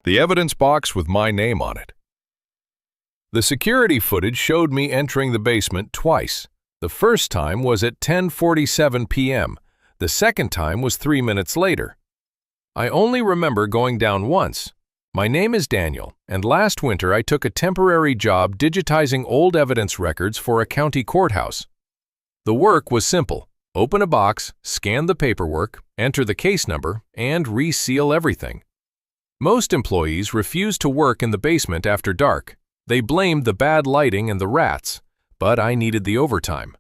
the evidence box with my name on it. The security footage showed me entering the basement twice. The first time was at 10:47 p.m. The second time was 3 minutes later. I only remember going down once. My name is Daniel, and last winter I took a temporary job digitizing old evidence records for a county courthouse. The work was simple. Open a box, scan the paperwork, enter the case number, and reseal everything. Most employees refused to work in the basement after dark. They blamed the bad lighting and the rats, but I needed the overtime.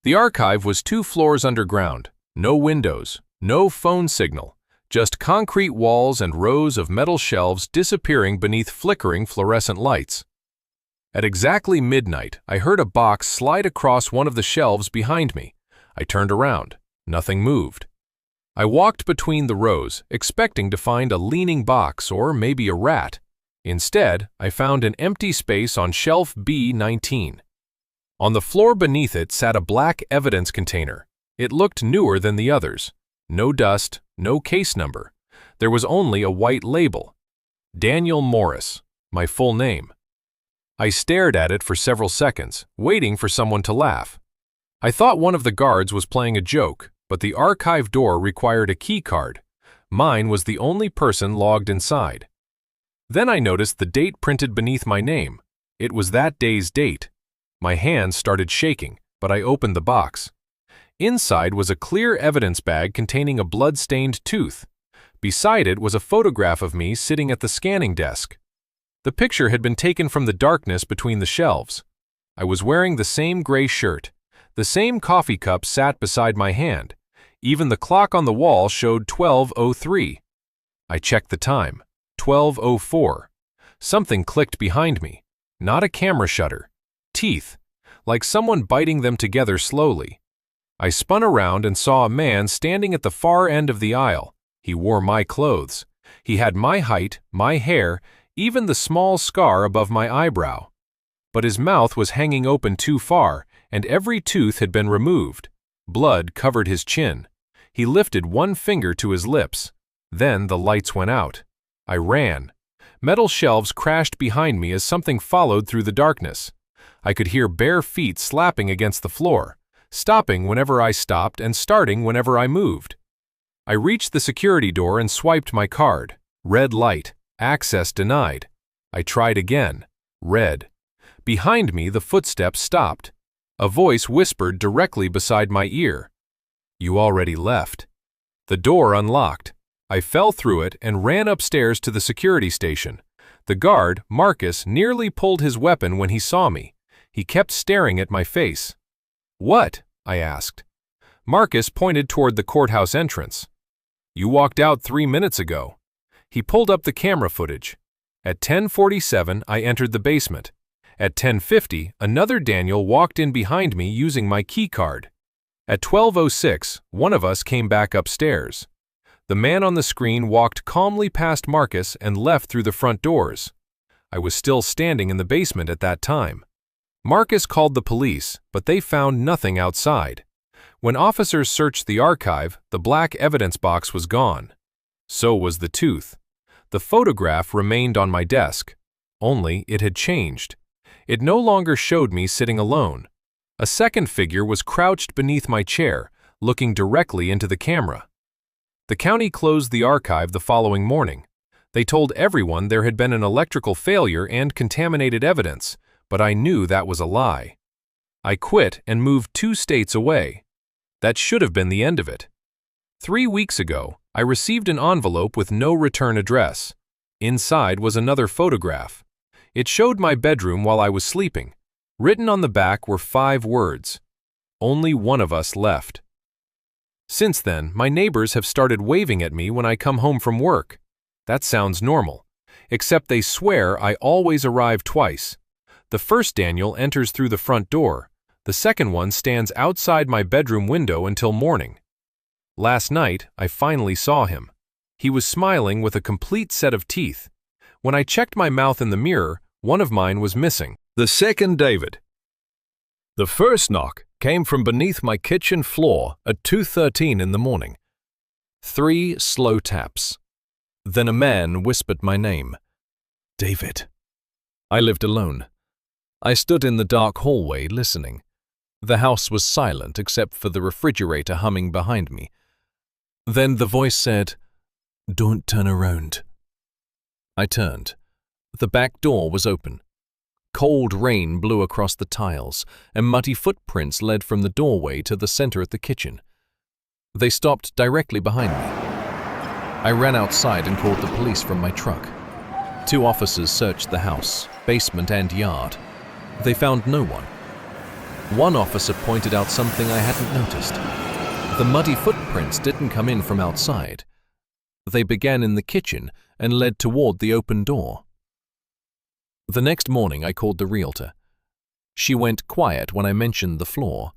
The archive was 2 floors underground, no windows, no phone signal, just concrete walls and rows of metal shelves disappearing beneath flickering fluorescent lights. At exactly midnight, I heard a box slide across one of the shelves behind me. I turned around. Nothing moved. I walked between the rows, expecting to find a leaning box or maybe a rat. Instead, I found an empty space on shelf B19. On the floor beneath it sat a black evidence container. It looked newer than the others. No dust, no case number. There was only a white label. Daniel Morris, my full name. I stared at it for several seconds, waiting for someone to laugh. I thought one of the guards was playing a joke, but the archive door required a key card. Mine was the only person logged inside. Then I noticed the date printed beneath my name. It was that day's date. My hands started shaking, but I opened the box. Inside was a clear evidence bag containing a blood-stained tooth. Beside it was a photograph of me sitting at the scanning desk. The picture had been taken from the darkness between the shelves. I was wearing the same gray shirt. The same coffee cup sat beside my hand. Even the clock on the wall showed 12:03. I checked the time. 12:04. Something clicked behind me. Not a camera shutter. Teeth. Like someone biting them together slowly. I spun around and saw a man standing at the far end of the aisle. He wore my clothes. He had my height, my hair, even the small scar above my eyebrow. But his mouth was hanging open too far, and every tooth had been removed. Blood covered his chin. He lifted one finger to his lips. Then the lights went out. I ran. Metal shelves crashed behind me as something followed through the darkness. I could hear bare feet slapping against the floor, stopping whenever I stopped and starting whenever I moved. I reached the security door and swiped my card. Red light. Access denied. I tried again. Red. Behind me, the footsteps stopped. A voice whispered directly beside my ear. "You already left." The door unlocked. I fell through it and ran upstairs to the security station. The guard, Marcus, nearly pulled his weapon when he saw me. He kept staring at my face. "What?" I asked. Marcus pointed toward the courthouse entrance. "You walked out 3 minutes ago." He pulled up the camera footage. At 10:47, I entered the basement. At 10:50, another Daniel walked in behind me using my key card. At 12:06, one of us came back upstairs. The man on the screen walked calmly past Marcus and left through the front doors. I was still standing in the basement at that time. Marcus called the police, but they found nothing outside. When officers searched the archive, the black evidence box was gone. So was the tooth. The photograph remained on my desk. Only it had changed. It no longer showed me sitting alone. A second figure was crouched beneath my chair, looking directly into the camera. The county closed the archive the following morning. They told everyone there had been an electrical failure and contaminated evidence, but I knew that was a lie. I quit and moved 2 states away. That should have been the end of it. 3 weeks ago, I received an envelope with no return address. Inside was another photograph. It showed my bedroom while I was sleeping. Written on the back were 5 words. Only one of us left. Since then, my neighbors have started waving at me when I come home from work. That sounds normal, except they swear I always arrive twice. The first Daniel enters through the front door. The second one stands outside my bedroom window until morning. Last night, I finally saw him. He was smiling with a complete set of teeth. When I checked my mouth in the mirror, one of mine was missing. The second David. The first knock came from beneath my kitchen floor at 2:13 in the morning. 3 slow taps. Then a man whispered my name. David. I lived alone. I stood in the dark hallway listening. The house was silent except for the refrigerator humming behind me. Then the voice said, "Don't turn around." I turned. The back door was open. Cold rain blew across the tiles, and muddy footprints led from the doorway to the center of the kitchen. They stopped directly behind me. I ran outside and called the police from my truck. 2 officers searched the house, basement and yard. They found no one. One officer pointed out something I hadn't noticed. The muddy footprints didn't come in from outside. They began in the kitchen and led toward the open door. The next morning I called the realtor. She went quiet when I mentioned the floor.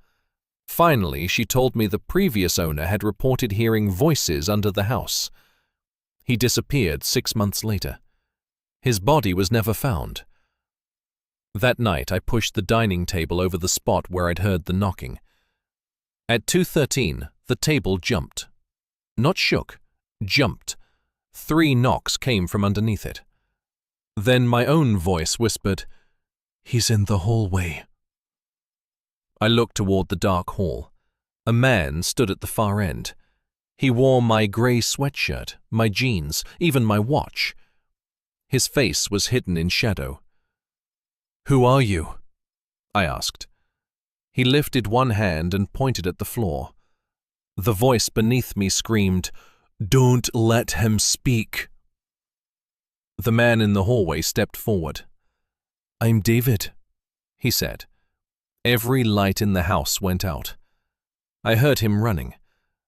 Finally, she told me the previous owner had reported hearing voices under the house. He disappeared 6 months later. His body was never found. That night I pushed the dining table over the spot where I'd heard the knocking. At 2:13, the table jumped. Not shook, jumped. 3 knocks came from underneath it. Then my own voice whispered, "He's in the hallway." I looked toward the dark hall. A man stood at the far end. He wore my gray sweatshirt, my jeans, even my watch. His face was hidden in shadow. "Who are you?" I asked. He lifted one hand and pointed at the floor. The voice beneath me screamed, "Don't let him speak." The man in the hallway stepped forward. "I'm David," he said. Every light in the house went out. I heard him running.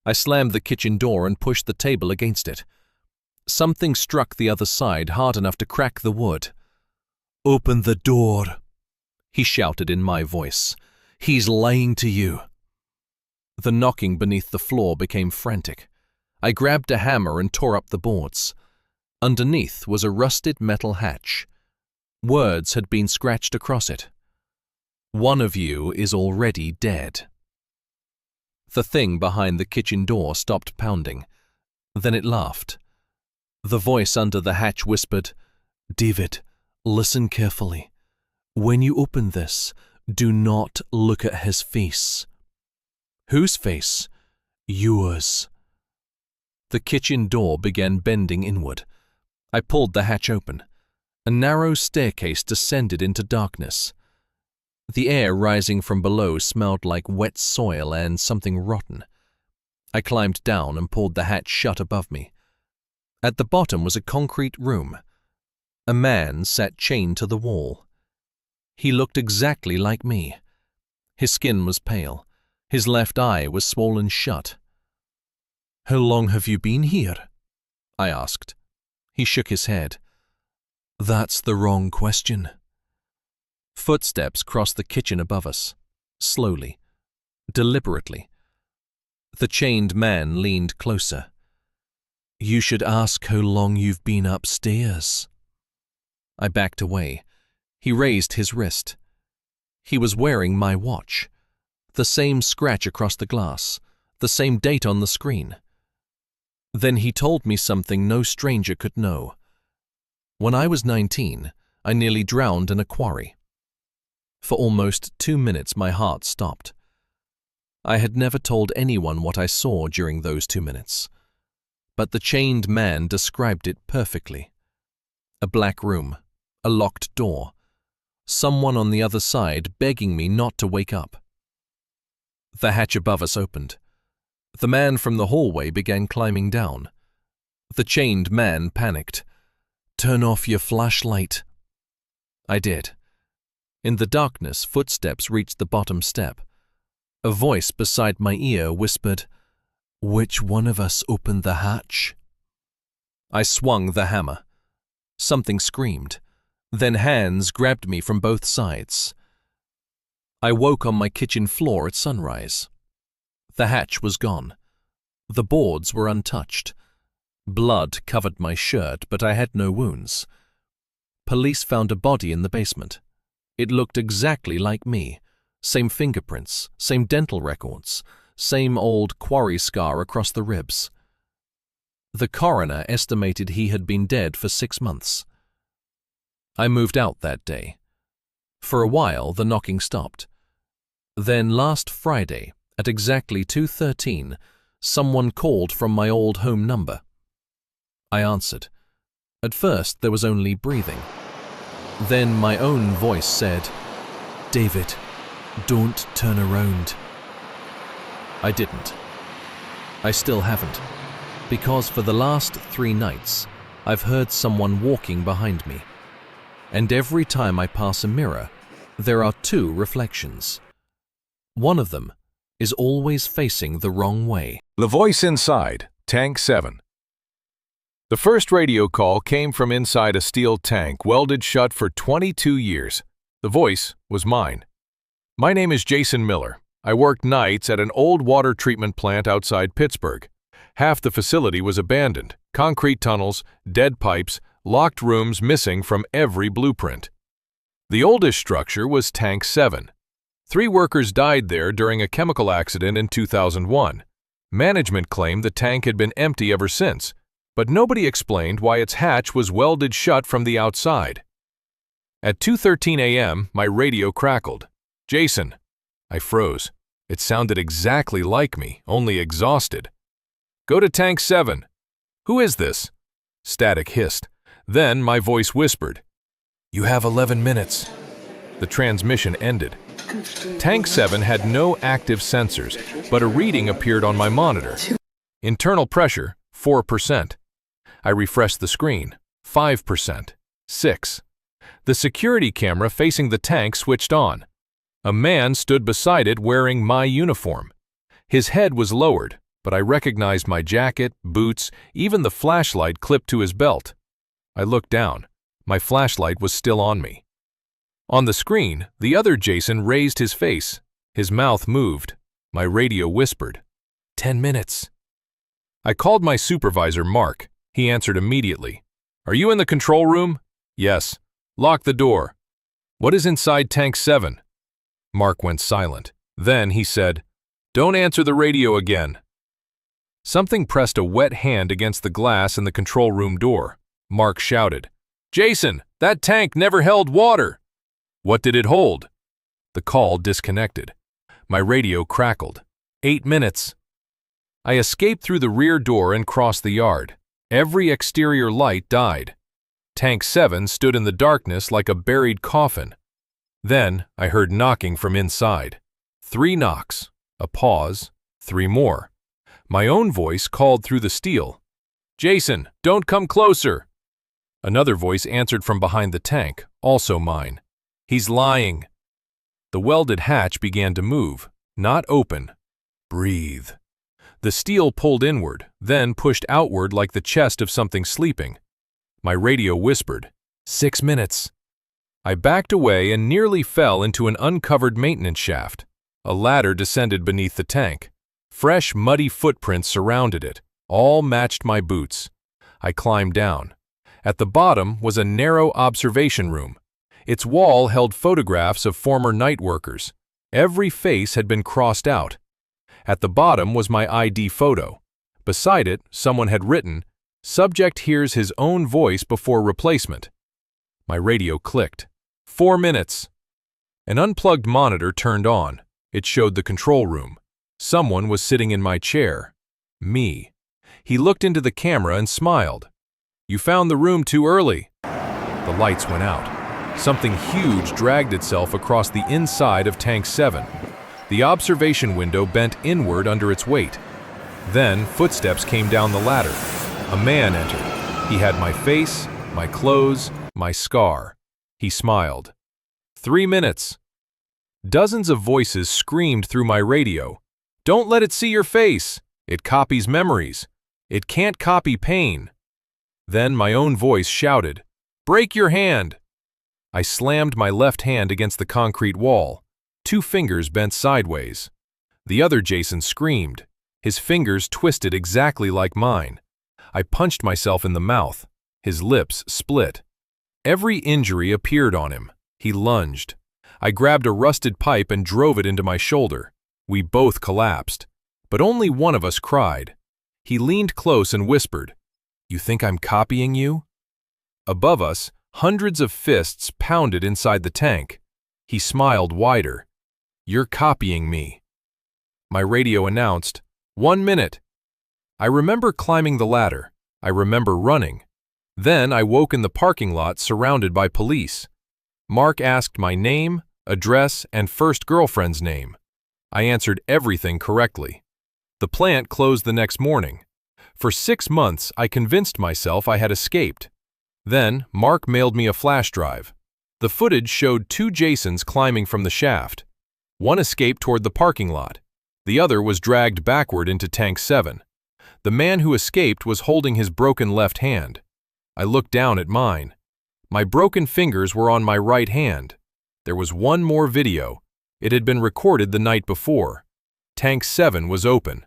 I slammed the kitchen door and pushed the table against it. Something struck the other side hard enough to crack the wood. "Open the door," he shouted in my voice. "He's lying to you." The knocking beneath the floor became frantic. I grabbed a hammer and tore up the boards. Underneath was a rusted metal hatch. Words had been scratched across it. "One of you is already dead." The thing behind the kitchen door stopped pounding. Then it laughed. The voice under the hatch whispered, "David, listen carefully. When you open this, do not look at his face." "Whose face?" "Yours." The kitchen door began bending inward. I pulled the hatch open. A narrow staircase descended into darkness. The air rising from below smelled like wet soil and something rotten. I climbed down and pulled the hatch shut above me. At the bottom was a concrete room. A man sat chained to the wall. He looked exactly like me. His skin was pale. His left eye was swollen shut. "How long have you been here?" I asked. He shook his head. "That's the wrong question." Footsteps crossed the kitchen above us, slowly, deliberately. The chained man leaned closer. "You should ask how long you've been upstairs." I backed away. He raised his wrist. He was wearing my watch. The same scratch across the glass, the same date on the screen. Then he told me something no stranger could know. When I was 19, I nearly drowned in a quarry. For almost 2 minutes my heart stopped. I had never told anyone what I saw during those 2 minutes. But the chained man described it perfectly. A black room, a locked door, someone on the other side begging me not to wake up. The hatch above us opened. The man from the hallway began climbing down. The chained man panicked. "Turn off your flashlight." I did. In the darkness, footsteps reached the bottom step. A voice beside my ear whispered, "Which one of us opened the hatch?" I swung the hammer. Something screamed. Then hands grabbed me from both sides. I woke on my kitchen floor at sunrise. The hatch was gone. The boards were untouched. Blood covered my shirt, but I had no wounds. Police found a body in the basement. It looked exactly like me. Same fingerprints, same dental records, same old quarry scar across the ribs. The coroner estimated he had been dead for 6 months. I moved out that day. For a while, the knocking stopped. Then last Friday, at exactly 2:13, someone called from my old home number. I answered. At first, there was only breathing. Then my own voice said, "David, don't turn around." I didn't. I still haven't, because for the last 3 nights, I've heard someone walking behind me. And every time I pass a mirror, there are 2 reflections. One of them is always facing the wrong way. The voice inside, Tank 7. The first radio call came from inside a steel tank welded shut for 22 years. The voice was mine. My name is Jason Miller. I worked nights at an old water treatment plant outside Pittsburgh. Half the facility was abandoned, concrete tunnels, dead pipes, locked rooms missing from every blueprint. The oldest structure was Tank 7. 3 workers died there during a chemical accident in 2001. Management claimed the tank had been empty ever since, but nobody explained why its hatch was welded shut from the outside. At 2:13 a.m., my radio crackled. "Jason." I froze. It sounded exactly like me, only exhausted. "Go to Tank 7. "Who is this?" Static hissed. Then my voice whispered, "You have 11 minutes." The transmission ended. Tank 7 had no active sensors, but a reading appeared on my monitor. Internal pressure, 4%. I refreshed the screen, 5%, 6. The security camera facing the tank switched on. A man stood beside it wearing my uniform. His head was lowered, but I recognized my jacket, boots, even the flashlight clipped to his belt. I looked down. My flashlight was still on me. On the screen, the other Jason raised his face. His mouth moved. My radio whispered, 10 minutes. I called my supervisor, Mark. He answered immediately. "Are you in the control room?" "Yes." "Lock the door." "What is inside Tank 7? Mark went silent. Then he said, "Don't answer the radio again." Something pressed a wet hand against the glass in the control room door. Mark shouted, "Jason, that tank never held water." "What did it hold?" The call disconnected. My radio crackled. 8 minutes. I escaped through the rear door and crossed the yard. Every exterior light died. Tank 7 stood in the darkness like a buried coffin. Then I heard knocking from inside. 3 knocks. A pause. 3 more. My own voice called through the steel. "Jason, don't come closer." Another voice answered from behind the tank, also mine. "He's lying." The welded hatch began to move, not open. Breathe. The steel pulled inward, then pushed outward like the chest of something sleeping. My radio whispered, 6 minutes. I backed away and nearly fell into an uncovered maintenance shaft. A ladder descended beneath the tank. Fresh, muddy footprints surrounded it. All matched my boots. I climbed down. At the bottom was a narrow observation room. Its wall held photographs of former night workers. Every face had been crossed out. At the bottom was my ID photo. Beside it, someone had written, "Subject hears his own voice before replacement." My radio clicked. 4 minutes. An unplugged monitor turned on. It showed the control room. Someone was sitting in my chair. Me. He looked into the camera and smiled. "You found the room too early." The lights went out. Something huge dragged itself across the inside of Tank 7. The observation window bent inward under its weight. Then footsteps came down the ladder. A man entered. He had my face, my clothes, my scar. He smiled. 3 minutes. Dozens of voices screamed through my radio. "Don't let it see your face. It copies memories. It can't copy pain." Then my own voice shouted, "Break your hand." I slammed my left hand against the concrete wall. 2 fingers bent sideways. The other Jason screamed. His fingers twisted exactly like mine. I punched myself in the mouth. His lips split. Every injury appeared on him. He lunged. I grabbed a rusted pipe and drove it into my shoulder. We both collapsed. But only one of us cried. He leaned close and whispered, You think I'm copying you? Above us, hundreds of fists pounded inside the tank. He smiled wider. You're copying me. My radio announced, 1 minute. I remember climbing the ladder. I remember running. Then I woke in the parking lot surrounded by police. Mark asked my name, address, and first girlfriend's name. I answered everything correctly. The plant closed the next morning. For 6 months, I convinced myself I had escaped. Then, Mark mailed me a flash drive. The footage showed 2 Jasons climbing from the shaft. One escaped toward the parking lot. The other was dragged backward into Tank 7. The man who escaped was holding his broken left hand. I looked down at mine. My broken fingers were on my right hand. There was one more video. It had been recorded the night before. Tank 7 was open.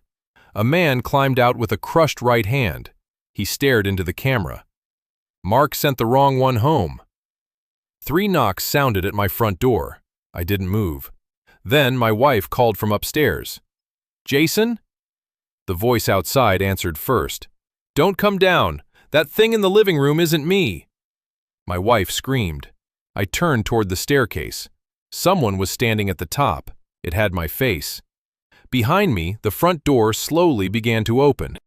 A man climbed out with a crushed right hand. He stared into the camera. Mark sent the wrong one home. 3 knocks sounded at my front door. I didn't move. Then my wife called from upstairs. Jason? The voice outside answered first. Don't come down. That thing in the living room isn't me. My wife screamed. I turned toward the staircase. Someone was standing at the top. It had my face. Behind me, the front door slowly began to open.